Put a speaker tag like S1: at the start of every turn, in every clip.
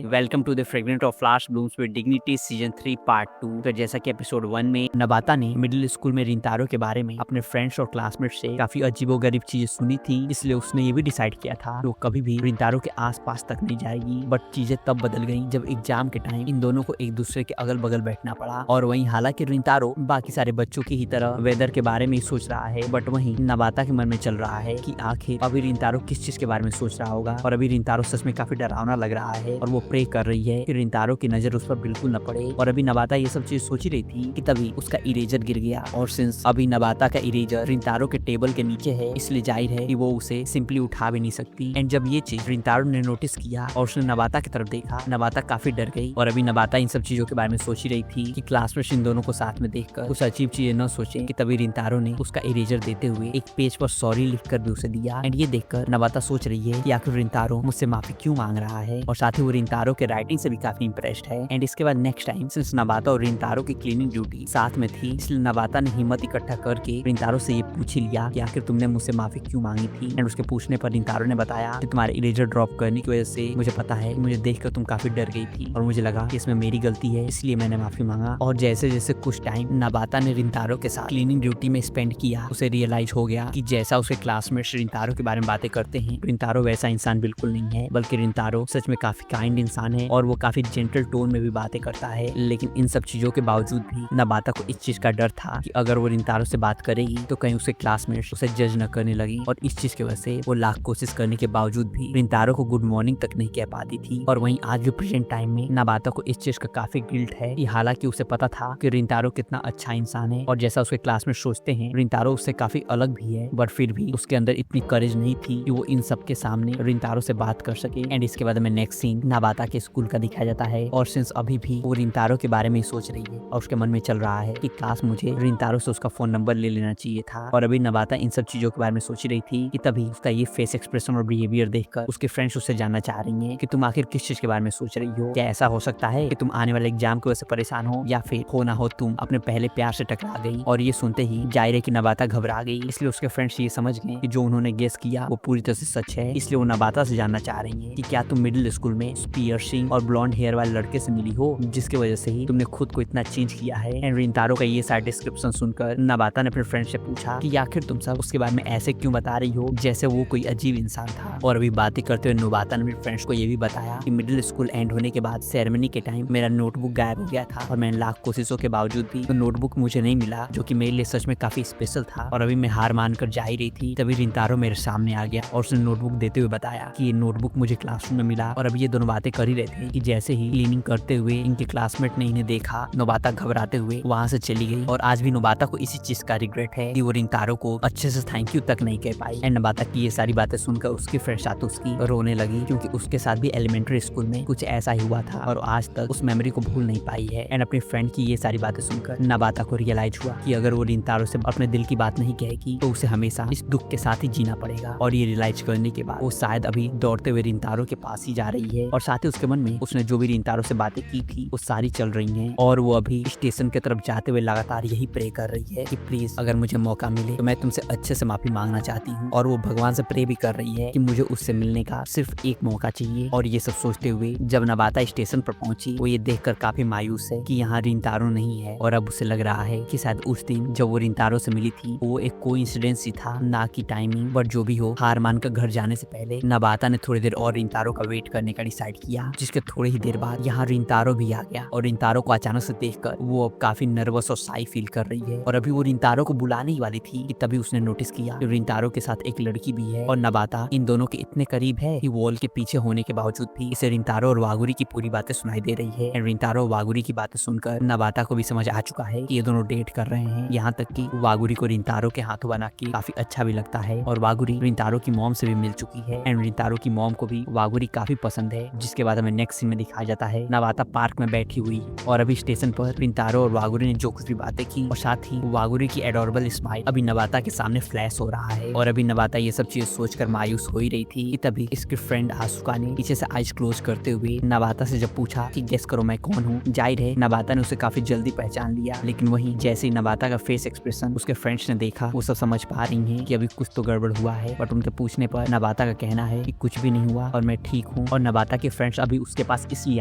S1: Welcome to the fragrant of fresh blooms with dignity season 3 part 2। तो जैसा कि episode 1 में नबाता ने मिडिल स्कूल में रिंतारो के बारे में अपने फ्रेंड्स और क्लासमेट से काफी अजीबोगरीब चीजें सुनी थी, इसलिए उसने ये भी डिसाइड किया था कि वो कभी भी रिंतारो के आसपास तक नहीं जाएगी। बट चीजें तब बदल गई जब एग्जाम के टाइम इन दोनों को एक दूसरे के अगल बगल बैठना पड़ा। और वहीं हालांकि रिंतारो बाकी सारे बच्चों की ही तरह वेदर के बारे में ही सोच रहा है, बट वहीं नबाता के मन में चल रहा है कि आखिर अभी रिंतारो किस चीज के बारे में सोच रहा होगा। और अभी रिंतारो सच में काफी डरावना लग रहा है और वो प्रे कर रही है कि रिंतारो की नजर उस पर बिल्कुल न पड़े। और अभी नबाता ये सब चीज सोच ही रही थी कि तभी उसका इरेजर गिर गया। और सिंस अभी नबाता का इरेजर रिंतारो के टेबल के नीचे है, इसलिए जाहिर है कि वो उसे सिंपली उठा भी नहीं सकती। एंड जब ये चीज रिंतारो ने नोटिस किया और उसने नबाता की तरफ देखा, नबाता काफी डर गई। और अभी नबाता इन सब चीजों के बारे में सोच ही रही थी कि क्लास में इन दोनों को साथ में देखकर कुछ अजीब चीजें न सोचे कि तभी रिंतारो ने उसका इरेजर देते हुए एक पेज पर सॉरी लिखकर भी उसे दिया। एंड ये देखकर नबाता सोच रही है कि आखिर रिंतारो मुझसे माफी क्यों मांग रहा है, और साथ ही वो रिंतारो के राइटिंग से भी काफी इंप्रेस्ड है। एंड इसके बाद नेक्स्ट टाइम सिंस नबाता और रिंतारो की क्लीनिंग ड्यूटी साथ में थी, इसलिए नबाता ने हिम्मत इकट्ठा करके रिंतारो से ये पूछ ही लिया कि आखिर तुमने मुझसे माफी क्यों मांगी थी। एंड उसके पूछने पर रिंतारो ने बताया कि तुम्हारे इरेजर ड्रॉप करने की वजह से मुझे पता है कि मुझे देखकर तुम काफी डर गई थी और मुझे लगा कि इसमें मेरी गलती है, इसलिए मैंने माफी मांगा। और जैसे जैसे कुछ टाइम नबाता ने रिंतारो के साथ क्लीनिंग ड्यूटी में स्पेंड किया, उसे रियलाइज हो गया कि जैसा उसके क्लासमेट्स रिंतारो के बारे में बातें करते हैं, रिंतारो वैसा इंसान बिल्कुल नहीं है, बल्कि रिंतारो सच में काफी काइंड इंसान है और वो काफी जेंटल टोन में भी बातें करता है। लेकिन इन सब चीजों के बावजूद भी नबाता को इस चीज का डर था कि अगर वो रिंतारो से बात करेगी तो कहीं उसके क्लासमेट्स उसे जज न करने लगी। और इस चीज की वजह से वो लाख कोशिश करने के बावजूद भी रिंतारो को गुड मॉर्निंग तक नहीं कह पाती थी। और वहीं आज भी प्रेजेंट टाइम में नबाता को इस चीज का काफी गिल्ट है कि हालांकि उसे पता था कि रिंतारो कितना अच्छा इंसान है और जैसा उसके क्लासमेट सोचते हैं रिंतारो उससे काफी अलग भी है, बट फिर भी उसके अंदर इतनी करेज नहीं थी कि वो इन सब के सामने रिंतारो से बात कर सके। एंड इसके बाद में नेक्स्ट सीन नबाता के स्कूल का दिखाया जाता है और सिंस अभी भी वो रिंतारो के बारे में सोच रही है और उसके मन में चल रहा है कि काश मुझे रिंतारो से उसका फोन नंबर ले लेना चाहिए था। और अभी नबाता इन सब चीजों के बारे में सोच रही थी कि तभी उसका ये फेस एक्सप्रेशन और बिहेवियर देखकर उसके फ्रेंड्स उससे जानना चाह रही हैं कि तुम आखिर किस चीज के बारे में सोच रही हो। क्या ऐसा हो सकता है कि तुम आने वाले एग्जाम की वजह से परेशान हो, या फिर हो ना हो तुम अपने पहले प्यार से टकरा गई। और ये सुनते ही जाहिर है कि नबाता घबरा गई, इसलिए उसके फ्रेंड्स ये समझ गए कि जो उन्होंने गेस किया वो पूरी तरह से सच है। इसलिए वो नबाता से जानना चाह रही है कि क्या तुम मिडिल स्कूल में पियर्सिंग और ब्लॉन्ड हेयर वाले लड़के से मिली हो जिसकी वजह से ही तुमने खुद को इतना चेंज किया है। एंड रिंतारो का ये सारा डिस्क्रिप्शन सुनकर नबाता ने अपने फ्रेंड से पूछा कि आखिर तुम सब उसके बारे में ऐसे क्यों बता रही हो जैसे वो कोई अजीब इंसान था। और अभी बातें करते हुए नबाता ने अपने फ्रेंड्स को ये भी बताया कि मिडिल स्कूल एंड होने के बाद सेरेमनी के टाइम मेरा नोटबुक गायब हो गया था और मैंने लाख कोशिशों के बावजूद भी तो नोटबुक मुझे नहीं मिला, जो कि मेरे लिए सच में काफी स्पेशल था। और अभी मैं हार मानकर जा ही रही थी, तभी रिंतारो मेरे सामने आ गया और उसने नोटबुक देते हुए बताया कि ये नोटबुक मुझे क्लासरूम में मिला। और अभी ये दोनों बातें कर ही रहे थे कि जैसे ही क्लीनिंग करते हुए इनके क्लासमेट ने इन्हें देखा, नबाता घबराते हुए वहाँ से चली गई। और आज भी नबाता को इसी चीज का रिग्रेट है कि वो रिंतारो को अच्छे से थैंक यू तक नहीं कह पाई। एंड नबाता की ये सारी बातें सुनकर उसकी फ्रेंड साथ उसकी रोने लगी, क्योंकि उसके साथ भी एलिमेंट्री स्कूल में कुछ ऐसा ही हुआ था और आज तक उस मेमोरी को भूल नहीं पाई है। एंड अपनी फ्रेंड की ये सारी बातें सुनकर नबाता को रियलाइज हुआ कि अगर वो रिंतारो से अपने दिल की बात नहीं कहेगी तो उसे हमेशा इस दुख के साथ ही जीना पड़ेगा। और ये रियलाइज करने के बाद वो शायद अभी दौड़ते हुए रिंतारो के पास ही जा रही है। और साथ ही उसके मन में उसने जो भी रिंतारो से बातें की थी वो सारी चल रही हैं। और वो अभी स्टेशन की तरफ जाते हुए लगातार यही प्रे कर रही है कि प्लीज अगर मुझे मौका मिले तो मैं तुमसे अच्छे से माफी मांगना चाहती हूँ। और वो भगवान से प्रे भी कर रही है कि मुझे उससे मिलने का सिर्फ एक मौका चाहिए। और ये सब सोचते हुए जब नबाता स्टेशन पर पहुंची, वो ये देखकर काफी मायूस है कि यहाँ रिंतारो नहीं है। और अब उसे लग रहा है कि शायद उस दिन जब वो रिंतारो से मिली थी वो एक कोइंसिडेंस ही था, ना कि टाइमिंग। बट जो भी हो, हार मानकर घर जाने से पहले नबाता ने थोड़ी देर और रिंतारो का वेट करने का डिसाइड किया, जिसके थोड़ी ही देर बाद यहाँ रिंतारो भी आ गया। और रिंतारो को अचानक से देखकर वो अब काफी नर्वस और शाई फील कर रही है। और अभी वो रिंतारो को बुलाने ही वाली थी कि तभी उसने नोटिस किया कि रिंतारो के साथ एक लड़की भी है। और नबाता इन दोनों के इतने करीब है कि वॉल के पीछे होने के बावजूद भी इसे रिंतारो और वागुरी की पूरी बातें सुनाई दे रही है। रिंतारो और वागुरी की बातें सुनकर नबाता को भी समझ आ चुका है कि ये दोनों डेट कर रहे हैं। यहाँ तक कि वागुरी को रिंतारो के हाथों बना के काफी अच्छा भी लगता है। और वागुरी रिंतारो की मॉम से भी मिल चुकी है एंड रिंतारो की मॉम को भी वागुरी काफी पसंद है। जिसके बाद हमें नेक्स्ट सीन में दिखाया जाता है नबाता पार्क में बैठी हुई और अभी स्टेशन पर रिंतारो और वागुरी ने जो कुछ भी बातें की और साथ ही वागुरी की एडोरेबल स्माइल अभी नबाता के सामने फ्लैश हो रहा है। और अभी नबाता ये सब चीज सोचकर मायूस हो ही रही थी कि तभी इसकी फ्रेंड आसुका ने पीछे से आइज क्लोज करते हुए नबाता से जब पूछा कि गेस करो मैं कौन हूँ। जाहिर है नबाता ने उसे काफी जल्दी पहचान लिया, लेकिन वहीं जैसे ही नबाता का फेस एक्सप्रेशन उसके फ्रेंड्स ने देखा, वो सब समझ पा रही हैं कि अभी कुछ तो गड़बड़ हुआ है। बट उनके पूछने पर नबाता का कहना है कि कुछ भी नहीं हुआ और मैं ठीक हूँ। और नबाता के फ्रेंड्स फ्रेंड्स अभी उसके पास इसलिए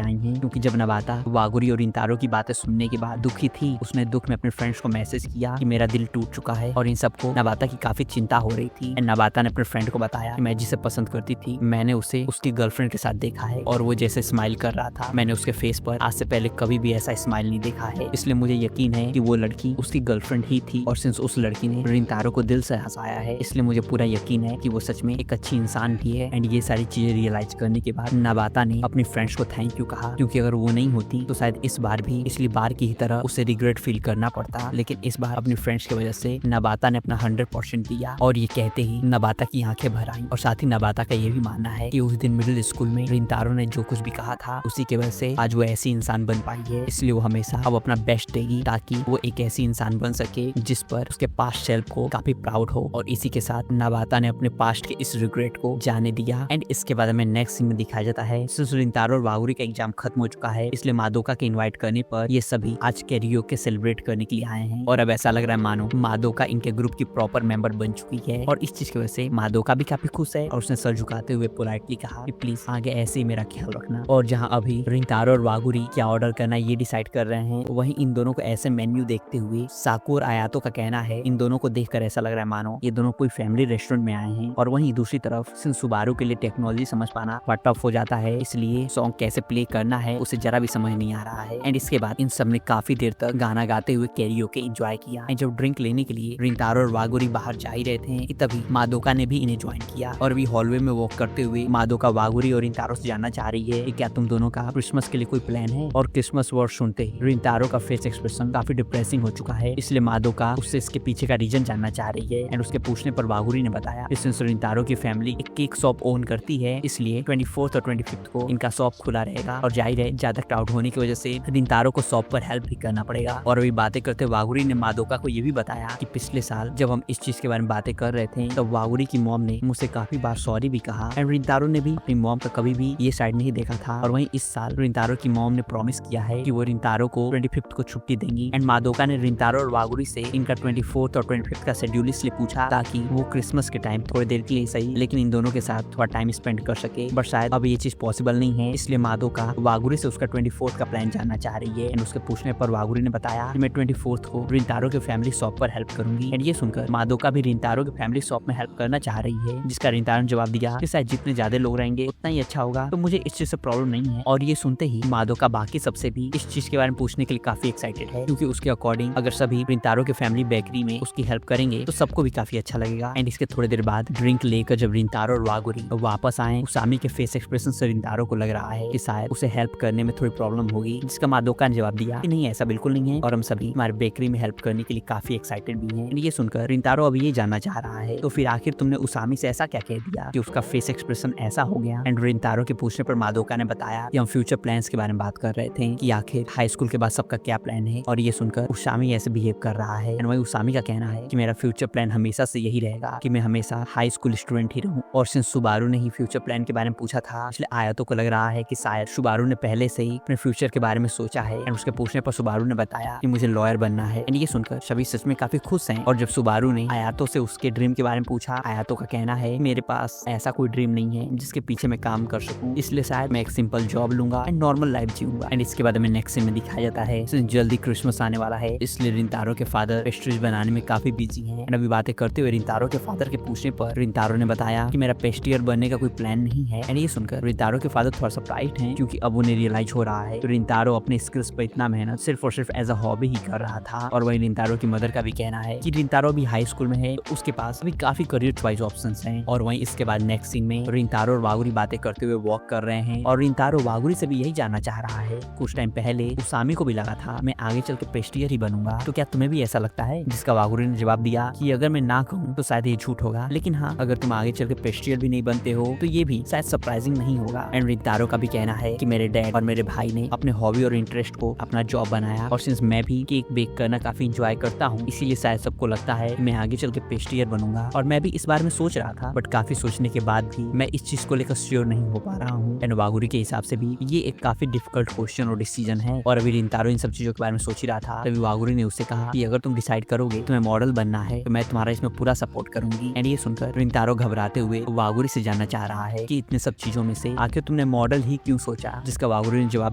S1: आई हैं क्योंकि जब नबाता वागुरी और रिंतारो की बातें सुनने के बाद दुखी थी, उसने दुख में अपने फ्रेंड्स को मैसेज किया कि मेरा दिल टूट चुका है। और इन सबको नबाता की काफी चिंता हो रही थी। नबाता ने अपने फ्रेंड को बताया कि मैं जिसे पसंद करती थी मैंने उसे उसकी गर्लफ्रेंड के साथ देखा है और वो जैसे स्माइल कर रहा था मैंने उसके फेस पर आज से पहले कभी भी ऐसा स्माइल नहीं देखा है, इसलिए मुझे यकीन है कि वो लड़की उसकी गर्लफ्रेंड ही थी। और सिंस उस लड़की ने रिंतारो को दिल से हंसाया है इसलिए मुझे पूरा यकीन है कि वो सच में एक अच्छी इंसान भी है। एंड ये सारी चीजें रियलाइज करने के बाद नबाता ने अपने फ्रेंड्स को थैंक यू कहा, क्योंकि अगर वो नहीं होती तो शायद इस बार भी पिछली बार की ही तरह उसे रिग्रेट फील करना पड़ता। लेकिन इस बार अपने फ्रेंड्स की वजह से नबाता ने अपना 100% दिया। और ये कहते ही नबाता की आंखें भर आईं। और साथ ही नबाता का ये भी मानना है कि उस दिन मिडिल स्कूल में रिंतारो ने जो कुछ भी कहा था उसी की वजह से आज वो ऐसी इंसान बन पाई है, इसलिए वो हमेशा अब अपना बेस्ट देगी ताकि वो एक ऐसी इंसान बन सके जिस पर उसके पास्ट सेल्फ को काफी प्राउड हो। और इसी के साथ नबाता ने अपने पास्ट के इस रिग्रेट को जाने दिया। एंड इसके बाद हमें नेक्स्ट सीन में दिखाया जाता है सिंस रिंतारो और वागुरी का एग्जाम खत्म हो चुका है इसलिए मादोका के इनवाइट करने पर ये सभी आज कैरियोके सेलिब्रेट करने के लिए आए हैं। और अब ऐसा लग रहा है मानो मादोका इनके ग्रुप की प्रॉपर मेंबर बन चुकी है। और इस चीज की वजह से मादोका भी काफी खुश है और उसने सर झुकाते हुए पोलाइटली कहा कि प्लीज आगे ऐसे ही मेरा ख्याल रखना। और जहाँ अभी रिंतारो और वागुरी क्या ऑर्डर करना ये डिसाइड कर रहे हैं, वहीं इन दोनों को ऐसे मेन्यू देखते हुए साकू और आयातो का कहना है इन दोनों को देखकर ऐसा लग रहा है मानो ये दोनों कोई फैमिली रेस्टोरेंट में आए हैं। और वहीं दूसरी तरफ सिंस सुबारू के लिए टेक्नोलॉजी समझ पाना बहुत टफ हो जाता है, इसलिए सॉन्ग कैसे प्ले करना है उसे जरा भी समझ नहीं आ रहा है। एंड इसके बाद इन सब ने काफी देर तक गाना गाते हुए कैरियोके एंजॉय किया। एंड जब ड्रिंक लेने के लिए रिंतारो और वागुरी बाहर जा ही रहे थे तभी मादोका ने भी इन्हें ज्वाइन किया। और अभी हॉलवे में वॉक करते हुए मादोका वागुरी और रिंतारो से जानना चाह रही है कि क्या तुम दोनों का क्रिसमस के लिए कोई प्लान है। और क्रिसमस वर्ड सुनते ही रिंतारो का फेस एक्सप्रेशन काफी डिप्रेसिंग हो चुका है, इसलिए मादोका उससे इसके पीछे का रीजन जानना चाह रही है। एंड उसके पूछने पर वागुरी ने बताया कि सिंस रिंतारो की फैमिली एक केक शॉप ओन करती है इसलिए 24th और 25th को इनका शॉप खुला रहेगा। और जाहिर है ज्यादा क्राउड होने की वजह से रिंतारो को शॉप पर हेल्प भी करना पड़ेगा। और अभी बातें करते वागुरी ने मादोका को ये भी बताया कि पिछले साल जब हम इस चीज के बारे में बातें कर रहे थे तब वागुरी की मॉम ने मुझसे काफी बार सॉरी भी कहा। एंड रिंतारो ने भी अपनी मॉम का कभी भी ये साइड नहीं देखा था। और वहीं इस साल रिंतारो की मॉम ने प्रॉमिस किया है कि वो रिंतारो को 25th को छुट्टी देंगी। एंड मादोका ने रिंतारो और वागुरी से इनका 24th और 25th का शेड्यूल इसलिए पूछा ताकि वो क्रिसमस के टाइम थोड़ी देर के लिए सही लेकिन इन दोनों के साथ थोड़ा टाइम स्पेंड कर सके। बट शायद अब ये चीज पॉसिबल नहीं है, इसलिए मादोका वागुरी से उसका 24th का प्लान जानना चाह रही है। एंड उसके पूछने पर वागुरी ने बताया कि मैं 24th को रिंतारो के फैमिली शॉप पर हेल्प करूंगी। एंड ये सुनकर मादोका भी रिंतारो के फैमिली शॉप में हेल्प करना चाह रही है, जिसका रिंतारो ने जवाब दिया कि शायद जितने ज्यादा लोग रहेंगे उतना ही अच्छा होगा, तो मुझे इस चीज से प्रॉब्लम नहीं है। और ये सुनते ही मादोका बाकी सबसे भी इस चीज के बारे में पूछने के लिए काफी एक्साइटेड है, क्योंकि उसके अकॉर्डिंग अगर सभी रिंतारो के फैमिली बेकरी में उसकी हेल्प करेंगे तो सबको भी काफी अच्छा लगेगा। एंड इसके थोड़ी देर बाद ड्रिंक लेकर जब रिंतारो और वागुरी वापस आए, उसामी के फेस एक्सप्रेशन से रिंतारो को लग रहा है कि शायद उसे हेल्प करने में थोड़ी प्रॉब्लम होगी, जिसका मादोका ने जवाब दिया कि नहीं ऐसा बिल्कुल नहीं है और हम सभी हमारे बेकरी में हेल्प करने के लिए काफी एक्साइटेड भी हैं। ये सुनकर रिंतारो अभी ये जानना चाह रहा है तो फिर आखिर तुमने उसामी से ऐसा क्या कह दिया कि उसका फेस एक्सप्रेशन ऐसा हो गया। एंड रिंतारो के पूछने पर मादोका ने बताया कि हम फ्यूचर प्लान्स के बारे में बात कर रहे थे कि आखिर हाई स्कूल के बाद सबका क्या प्लान है। और ये सुनकर उसामी ऐसे बिहेव कर रहा है। एंड वही उसामी का कहना है कि मेरा फ्यूचर प्लान हमेशा से यही रहेगा कि मैं हमेशा हाई स्कूल स्टूडेंट ही रहूं। और सिंस सुबारू ने ही फ्यूचर प्लान के बारे में पूछा था इसलिए आयातो को लग रहा है कि शायद सुबारू ने पहले से ही अपने फ्यूचर के बारे में सोचा है। एंड उसके पूछने पर सुबारू ने बताया कि मुझे लॉयर बनना है। एंड ये सुनकर सभी सच में काफी खुश हैं। और जब सुबारू ने आयातो से उसके ड्रीम के बारे में पूछा, आयातो का कहना है मेरे पास ऐसा कोई ड्रीम नहीं है जिसके पीछे मैं काम कर सकूं, इसलिए शायद मैं एक सिंपल जॉब लूंगा एंड नॉर्मल लाइफ जीऊंगा। एंड इसके बाद हमें नेक्स्ट सीन में दिखाया जाता है जल्दी क्रिसमस आने वाला है, इसलिए रिंतारो के फादर पेस्ट्रीज बनाने में काफी बिजी हैं। एंड अभी बातें करते हुए रिंतारो के फादर के पूछने पर रिंतारो ने बताया कि मेरा पेस्ट्रियर बनने का कोई प्लान नहीं है। एंड ये सुनकर रिंतारो के फादर थोड़ा सरप्राइज्ड हैं, क्योंकि अब उन्हें रियलाइज हो रहा है तो रिंतारो अपने स्किल्स पर इतना मेहनत सिर्फ और सिर्फ एज अ हॉबी ही कर रहा था। और वही रिंतारो की मदर का भी कहना है कि रिंतारो भी हाई स्कूल में है तो उसके पास अभी काफी करियर चॉइस ऑप्शंस हैं। और वहीं इसके बाद नेक्स्ट सीन में रिंतारो और वागुरी बातें करते हुए वॉक कर रहे हैं और रिंतारो वागुरी से भी यही जानना चाह रहा है। कुछ टाइम पहले उसामी को भी लगा था मैं आगे चल के पेस्ट्रियर ही बनूंगा, तो क्या तुम्हें भी ऐसा लगता है? जिसका वागुरी ने जवाब दिया कि अगर मैं ना कहूँ तो शायद ये झूठ होगा, लेकिन हाँ अगर तुम आगे चल के पेस्ट्रियर भी नहीं बनते हो तो ये भी शायद सरप्राइजिंग नहीं होगा। एंड रिंतारो का भी कहना है कि मेरे डैड और मेरे भाई ने अपने हॉबी और इंटरेस्ट को अपना जॉब बनाया और सिंस मैं भी केक बेक करना काफी इंजॉय करता हूँ इसीलिए शायद सबको लगता है कि मैं आगे चल के पेस्ट्रियर बनूंगा। और मैं भी इस बारे में सोच रहा था, बट काफी सोचने के बाद भी मैं इस चीज को लेकर श्योर नहीं हो पा रहा हूँ। एंड वागुरी के हिसाब से भी ये एक काफी डिफिकल्ट क्वेश्चन और डिसीजन है। और अभी रिंतारो इन सब चीजों के बारे में सोच ही रहा था, तभी वागुरी ने उससे कहा कि अगर तुम डिसाइड करोगे तुम्हें मॉडल बनना है तो मैं तुम्हारा इसमें पूरा सपोर्ट करूंगी। एंड ये सुनकर रिंतारो घबराते हुए वागुरी से जानना चाह रहा है कि इतने सब चीजों में से आखिर तुमने मॉडल ही क्यों सोचा, जिसका वागुरी ने जवाब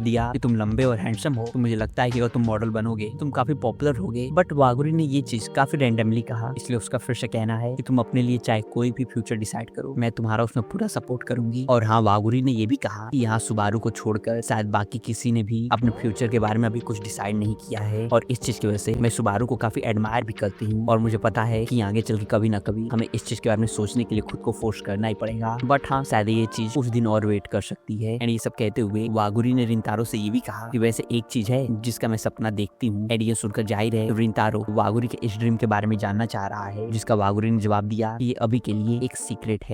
S1: दिया कि तुम लंबे और हैंडसम हो तो मुझे लगता है कि अगर तुम मॉडल बनोगे तुम काफी पॉपुलर होगे। बट वागुरी ने ये चीज काफी रैंडमली कहा, इसलिए उसका फिर से कहना है कि तुम अपने लिए चाहे कोई भी फ्यूचर डिसाइड करो, मैं तुम्हारा उसमें पूरा सपोर्ट करूंगी। और हाँ, वागुरी ने ये भी कहा कि यहाँ सुबारू को छोड़कर शायद बाकी किसी ने भी अपने फ्यूचर के बारे में अभी कुछ डिसाइड नहीं किया है, और इस चीज की वजह से मैं सुबारू को काफी एडमायर भी करती हूँ, और मुझे पता है कि आगे चल के कभी ना कभी हमें इस चीज के बारे में सोचने के लिए खुद को फोर्स करना ही पड़ेगा। बट हाँ, शायद ये चीज कुछ दिन और वेट कर सकती है। एंड ये सब कहते हुए वागुरी ने रिंतारो से ये भी कहा कि वैसे एक चीज है जिसका मैं सपना देखती हूँ। एंड ये सुनकर जाहिर है रिंतारो वागुरी के इस ड्रीम के बारे में जानना चाह रहा है, जिसका वागुरी ने जवाब दिया कि ये अभी के लिए एक सीक्रेट है।